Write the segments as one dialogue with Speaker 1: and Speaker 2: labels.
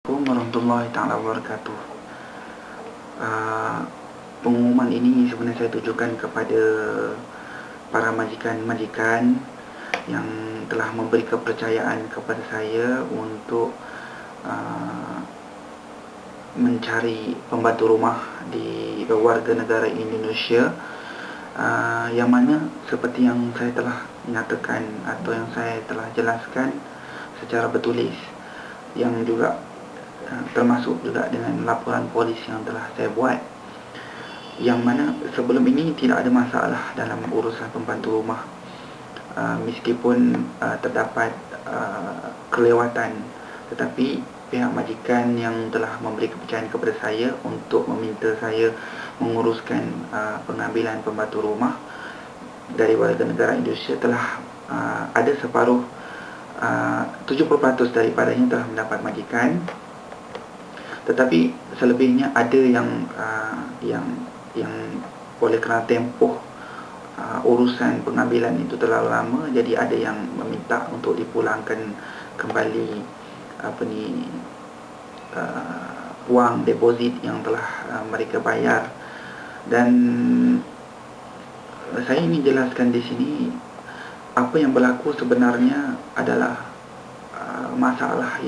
Speaker 1: Assalamualaikum warahmatullahi taala wabarakatuh. Pengumuman ini sebenarnya saya tujukan kepada para majikan-majikan yang telah memberi kepercayaan kepada saya untuk mencari pembantu rumah di warga negara Indonesia, yang mana seperti yang saya telah nyatakan atau yang saya telah jelaskan secara bertulis, yang juga termasuk juga dengan laporan polis yang telah saya buat, yang mana sebelum ini tidak ada masalah dalam urusan pembantu rumah, meskipun terdapat kelewatan, tetapi pihak majikan yang telah memberi kepercayaan kepada saya untuk meminta saya menguruskan pengambilan pembantu rumah dari warga negara Indonesia telah ada separuh 70% daripadanya telah mendapat majikan. Tetapi selebihnya ada yang oleh kerana tempoh urusan pengambilan itu terlalu lama, jadi ada yang meminta untuk dipulangkan kembali wang deposit yang telah mereka bayar. Dan saya ingin jelaskan di sini apa yang berlaku sebenarnya adalah masalah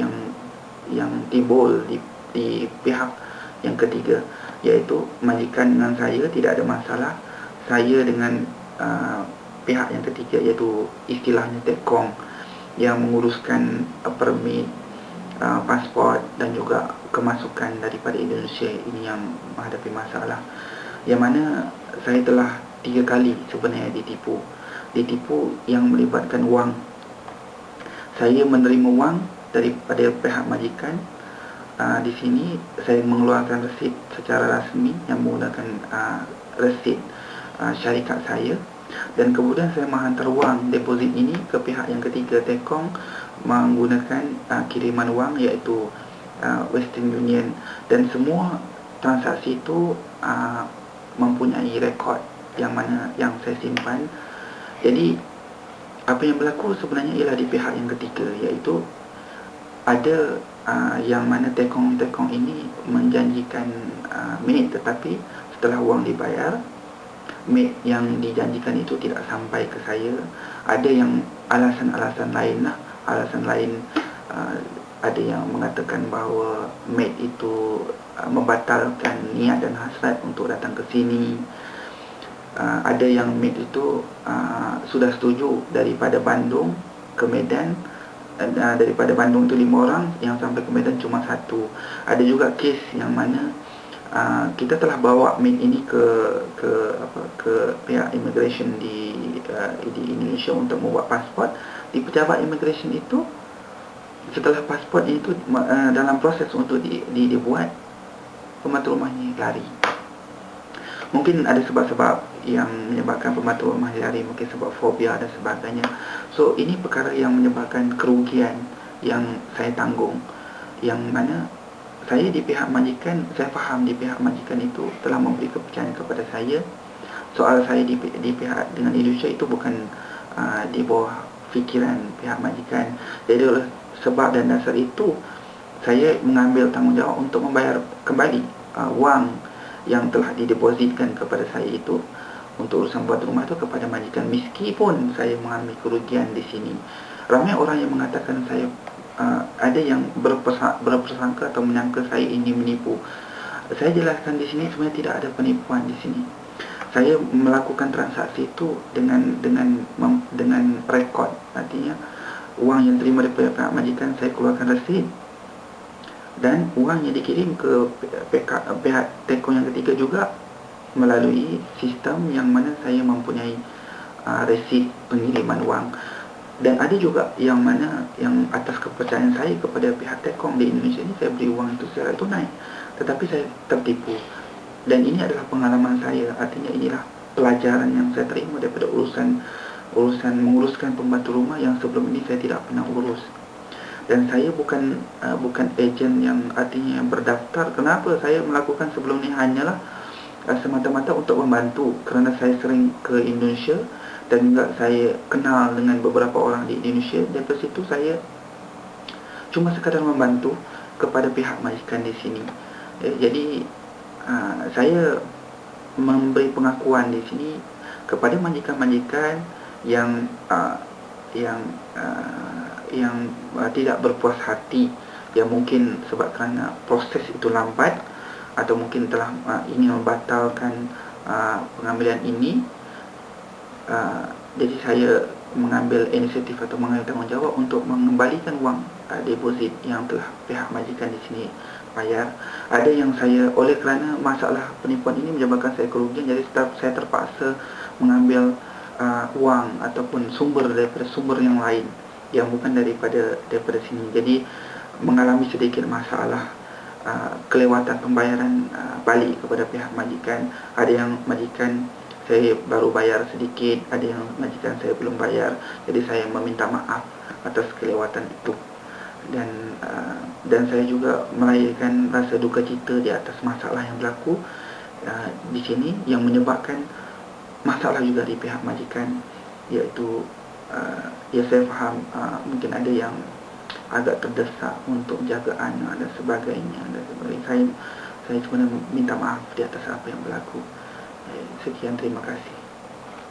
Speaker 1: yang timbul di pihak yang ketiga, iaitu majikan dengan saya tidak ada masalah. Saya dengan pihak yang ketiga, iaitu istilahnya Tekong, yang menguruskan permit, pasport dan juga kemasukan daripada Indonesia ini yang menghadapi masalah, yang mana saya telah 3 kali sebenarnya ditipu yang melibatkan wang. Saya menerima wang daripada pihak majikan. Di sini saya mengeluarkan resit secara rasmi yang menggunakan resit syarikat saya, dan kemudian saya menghantar wang deposit ini ke pihak yang ketiga, Tekong, menggunakan kiriman wang iaitu Western Union, dan semua transaksi itu mempunyai rekod yang mana yang saya simpan. Jadi apa yang berlaku sebenarnya ialah di pihak yang ketiga, iaitu ada yang mana Tekong ini menjanjikan maid, tetapi setelah wang dibayar, maid yang dijanjikan itu tidak sampai ke saya. Ada yang alasan-alasan lain lah. Alasan lain, ada yang mengatakan bahawa maid itu membatalkan niat dan hasrat untuk datang ke sini. Ada yang maid itu sudah setuju daripada Bandung ke Medan. Daripada Bandung itu 5 orang, yang sampai ke Medan cuma 1. Ada juga kes yang mana kita telah bawa maid ini ke pihak immigration di Indonesia untuk membuat pasport. Di pejabat immigration itu, setelah pasport itu dalam proses untuk dibuat, pembantu rumahnya lari. Mungkin ada sebab-sebab yang menyebabkan pembantu rumah lari, mungkin sebab fobia dan sebagainya. So ini perkara yang menyebabkan kerugian yang saya tanggung, yang mana saya di pihak majikan, saya faham di pihak majikan itu telah memberi kepercayaan kepada saya. Soal saya di pihak dengan Indonesia itu bukan di bawah fikiran pihak majikan. Jadi oleh sebab dan dasar itu, saya mengambil tanggungjawab untuk membayar kembali wang yang telah didepositkan kepada saya itu untuk urusan buat rumah itu kepada majikan, meskipun saya mengalami kerugian di sini. Ramai orang yang mengatakan saya ada yang berprasangka atau menyangka saya ini menipu. Saya jelaskan di sini sebenarnya tidak ada penipuan di sini. Saya melakukan transaksi itu dengan rekod, artinya uang yang terima daripada pihak majikan saya keluarkan resit, dan uang yang dikirim ke pihak Tekong yang ketiga juga melalui sistem yang mana saya mempunyai resit pengiriman wang. Dan ada juga yang mana yang atas kepercayaan saya kepada pihak Tekong di Indonesia ini, saya beri wang itu secara tunai, tetapi saya tertipu. Dan ini adalah pengalaman saya, artinya inilah pelajaran yang saya terima daripada urusan menguruskan pembantu rumah yang sebelum ini saya tidak pernah urus. Dan saya bukan ejen yang artinya berdaftar. Kenapa saya melakukan sebelum ini? Hanyalah semata-mata untuk membantu, kerana saya sering ke Indonesia dan juga saya kenal dengan beberapa orang di Indonesia. Dari situ saya cuma sekadar membantu, kepada pihak majikan di sini. Jadi saya memberi pengakuan di sini kepada majikan-majikan yang tidak berpuas hati, yang mungkin sebab kerana proses itu lambat atau mungkin telah ingin membatalkan pengambilan ini. Jadi saya mengambil inisiatif atau mengambil tanggungjawab untuk mengembalikan wang deposit yang telah pihak majikan di sini bayar. Ada yang saya, oleh kerana masalah penipuan ini menyebabkan saya kerugian, jadi saya terpaksa mengambil wang ataupun sumber daripada sumber yang lain yang bukan daripada sini. Jadi mengalami sedikit masalah kelewatan pembayaran balik kepada pihak majikan. Ada yang majikan saya baru bayar sedikit, ada yang majikan saya belum bayar. Jadi saya meminta maaf atas kelewatan itu. Dan saya juga melahirkan rasa duka cita di atas masalah yang berlaku di sini, yang menyebabkan masalah juga di pihak majikan, iaitu ya saya faham mungkin ada yang agak terdesak untuk jaga anak dan sebagainya. Saya sebenarnya minta maaf di atas apa yang berlaku. Sekian, terima kasih.